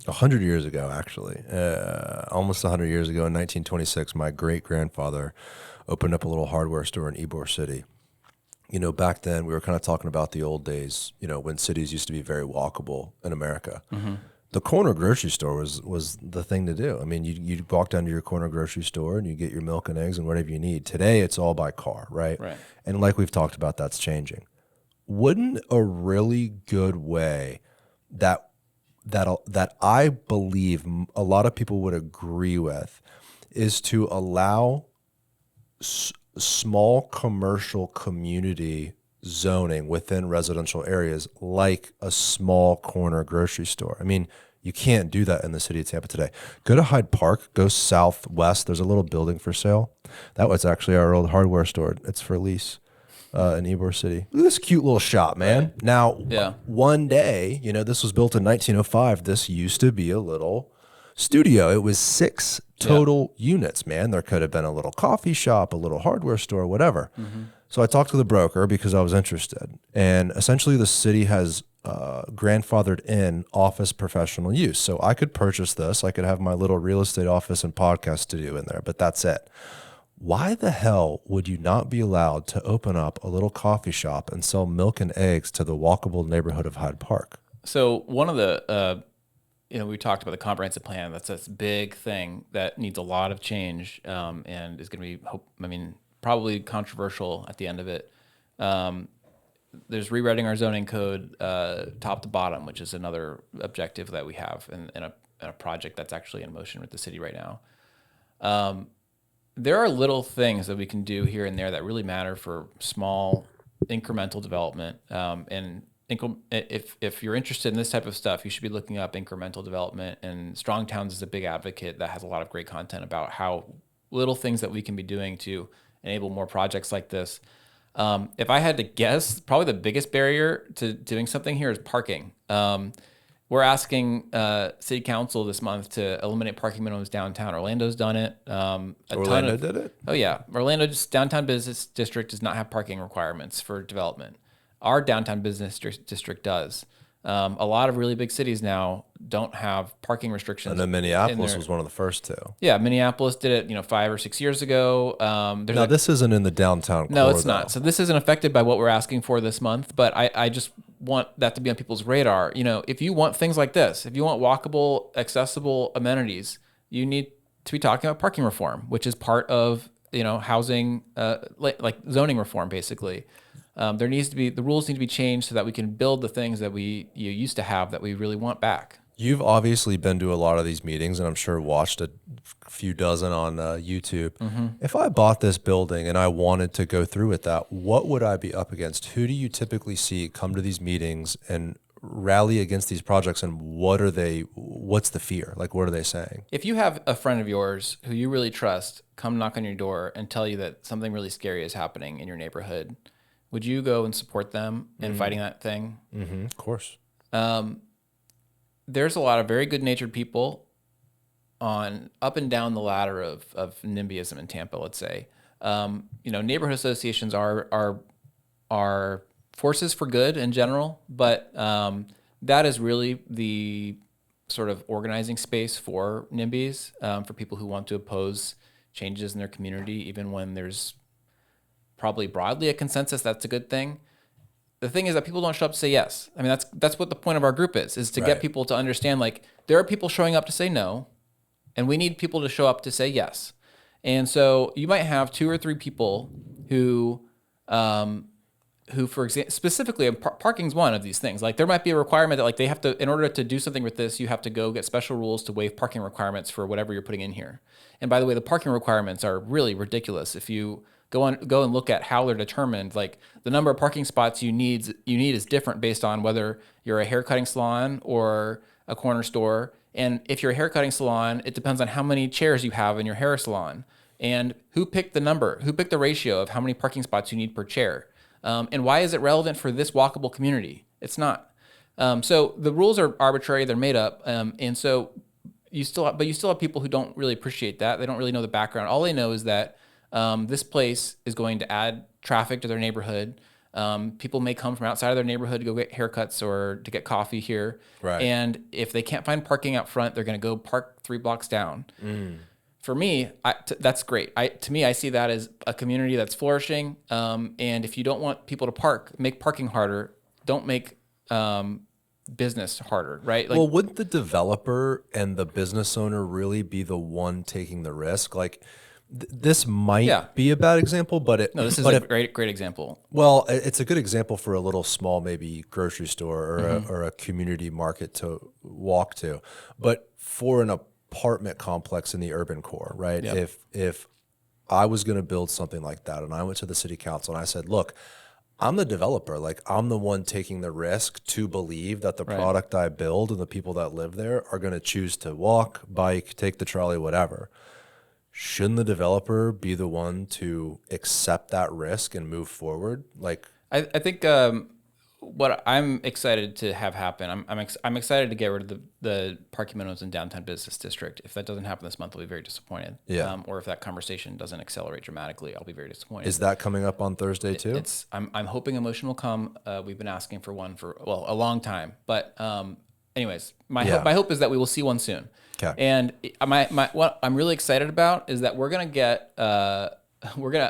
100 years ago, actually, almost 100 years ago in 1926, my great-grandfather opened up a little hardware store in Ybor City. Back then we were kind of talking about the old days, when cities used to be very walkable in America. Mm-hmm. The corner grocery store was the thing to do. I mean, you'd walk down to your corner grocery store and you get your milk and eggs and whatever you need. Today, it's all by car, right? Right. And like we've talked about, that's changing. Wouldn't a really good way that I believe a lot of people would agree with is to allow small commercial community zoning within residential areas like a small corner grocery store? I mean, you can't do that in the city of Tampa today. Go to Hyde Park, go southwest. There's a little building for sale. That was actually our old hardware store. It's for lease in Ybor City. Look at this cute little shop, man. Right. Now, Yeah. one day, this was built in 1905. This used to be a little studio. It was 6 total units, man. There could have been a little coffee shop, a little hardware store, whatever. Mm-hmm. So I talked to the broker because I was interested. And essentially the city has grandfathered in office professional use. So I could purchase this. I could have my little real estate office and podcast studio in there, but that's it. Why the hell would you not be allowed to open up a little coffee shop and sell milk and eggs to the walkable neighborhood of Hyde Park? So one of the, we talked about the comprehensive plan. That's a big thing that needs a lot of change and is going to be, probably controversial at the end of it. There's rewriting our zoning code top to bottom, which is another objective that we have in a project that's actually in motion with the city right now. There are little things that we can do here and there that really matter for small incremental development. If you're interested in this type of stuff, you should be looking up incremental development. And Strong Towns is a big advocate that has a lot of great content about how little things that we can be doing to enable more projects like this. If I had to guess, probably the biggest barrier to doing something here is parking. We're asking city council this month to eliminate parking minimums downtown. Orlando's done it. Orlando did it? Oh, yeah. Orlando's downtown business district does not have parking requirements for development. Our downtown business district does. A lot of really big cities now don't have parking restrictions. And then Minneapolis was one of the first to. Yeah, Minneapolis did it, 5 or 6 years ago. Now, this isn't in the downtown core, No, it's though. not. So this isn't affected by what we're asking for this month, but I just want that to be on people's radar. If you want things like this, if you want walkable, accessible amenities, you need to be talking about parking reform, which is part of, housing, like zoning reform, basically. The rules need to be changed so that we can build the things that we used to have that we really want back. You've obviously been to a lot of these meetings and I'm sure watched a few dozen on YouTube. Mm-hmm. If I bought this building and I wanted to go through with that, what would I be up against? Who do you typically see come to these meetings and rally against these projects, and what's the fear? Like, what are they saying? If you have a friend of yours who you really trust come knock on your door and tell you that something really scary is happening in your neighborhood, would you go and support them in fighting that thing? Mm-hmm, of course. There's a lot of very good-natured people up and down the ladder of NIMBYism in Tampa, let's say. Neighborhood associations are forces for good in general, but that is really the sort of organizing space for NIMBYs, for people who want to oppose changes in their community, even when there's probably broadly a consensus that's a good thing. The thing is that people don't show up to say yes. I mean, that's what the point of our group is to Right. get people to understand, like, there are people showing up to say no, and we need people to show up to say yes. And so you might have 2 or 3 people who for example, specifically, parking's one of these things. Like, there might be a requirement that, like, they have to, in order to do something with this, you have to go get special rules to waive parking requirements for whatever you're putting in here. And by the way, the parking requirements are really ridiculous. If you go and look at how they're determined, like, the number of parking spots you need is different based on whether you're a haircutting salon or a corner store. And if you're a haircutting salon, it depends on how many chairs you have in your hair salon and who picked the ratio of how many parking spots you need per chair. And why is it relevant for this walkable community? It's not. So the rules are arbitrary; they're made up, and so you still have people who don't really appreciate that. They don't really know the background. All they know is that this place is going to add traffic to their neighborhood. People may come from outside of their neighborhood to go get haircuts or to get coffee here. Right. And if they can't find parking out front, they're going to go park 3 blocks down. For me, that's great. To me, I see that as a community that's flourishing. And if you don't want people to park, make parking harder. Don't make business harder, right? Well, wouldn't the developer and the business owner really be the one taking the risk? Like, this might be a bad example, but this is a great example. Well, it's a good example for a little small, maybe grocery store or a community market to walk to. But for an apartment complex in the urban core, right? Yep. If I was going to build something like that and I went to the city council and I said, look, I'm the developer, like I'm the one taking the risk to believe that the product I build and the people that live there are going to choose to walk, bike, take the trolley, whatever. Shouldn't the developer be the one to accept that risk and move forward? Like, I think what I'm excited to have happen, I'm excited to get rid of the parking minimums in downtown business district. If that doesn't happen this month, I'll be very disappointed. Yeah. Or if that conversation doesn't accelerate dramatically, I'll be very disappointed. Is that coming up on Thursday too? I'm hoping a motion will come. We've been asking for one for a long time. But anyways, my hope is that we will see one soon. Okay. And what I'm really excited about is that we're gonna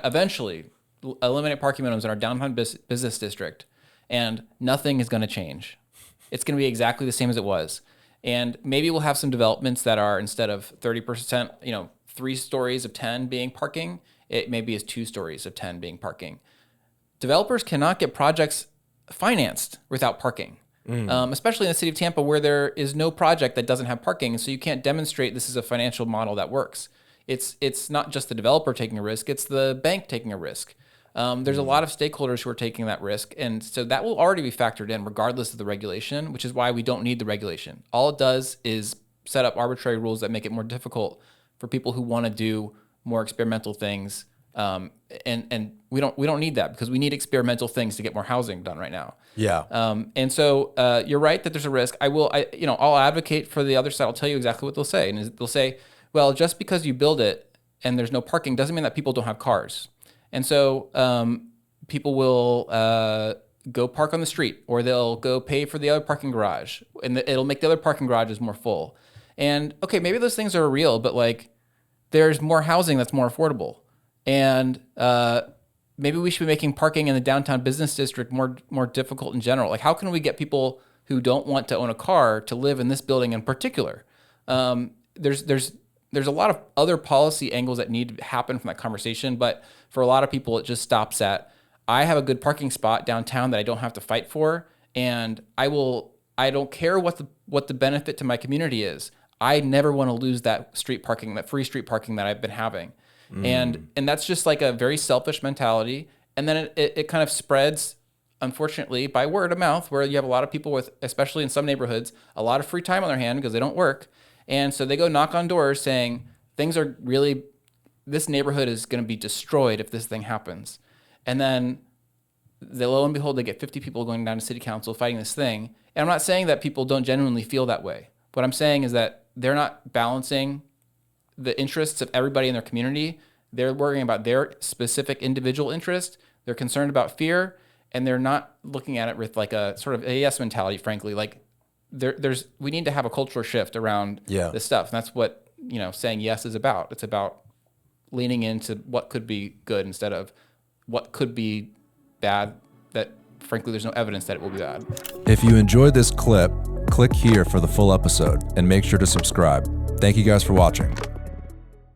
eventually eliminate parking minimums in our downtown business district. And nothing is going to change. It's going to be exactly the same as it was. And maybe we'll have some developments that are, instead of 30%, 3 stories of 10 being parking, it maybe is 2 stories of 10 being parking. Developers cannot get projects financed without parking, especially in the city of Tampa where there is no project that doesn't have parking. So you can't demonstrate this is a financial model that works. It's not just the developer taking a risk, it's the bank taking a risk. There's a lot of stakeholders who are taking that risk. And so that will already be factored in regardless of the regulation, which is why we don't need the regulation. All it does is set up arbitrary rules that make it more difficult for people who want to do more experimental things. And we don't need that because we need experimental things to get more housing done right now. Yeah. And so you're right that there's a risk. I'll advocate for the other side. I'll tell you exactly what they'll say. And they'll say, well, just because you build it and there's no parking doesn't mean that people don't have cars. And so people will go park on the street, or they'll go pay for the other parking garage, and it'll make the other parking garages more full. And okay, maybe those things are real, but like there's more housing that's more affordable. And maybe we should be making parking in the downtown business district more difficult in general. Like, how can we get people who don't want to own a car to live in this building in particular? There's a lot of other policy angles that need to happen from that conversation, but for a lot of people, it just stops at, I have a good parking spot downtown that I don't have to fight for, and I don't care what the benefit to my community is. I never want to lose that street parking, that free street parking that I've been having. And that's just like a very selfish mentality. And then it kind of spreads, unfortunately, by word of mouth, where you have a lot of people with, especially in some neighborhoods, a lot of free time on their hand because they don't work. And so they go knock on doors saying, this neighborhood is going to be destroyed if this thing happens. And then lo and behold, they get 50 people going down to city council fighting this thing. And I'm not saying that people don't genuinely feel that way. What I'm saying is that they're not balancing the interests of everybody in their community. They're worrying about their specific individual interest. They're concerned about fear, and they're not looking at it with like a sort of a yes mentality, frankly. Like we need to have a cultural shift around this stuff. And that's what, saying yes is about. It's about leaning into what could be good instead of what could be bad, that frankly there's no evidence that it will be bad. If you enjoyed this clip, click here for the full episode and make sure to subscribe. Thank you guys for watching.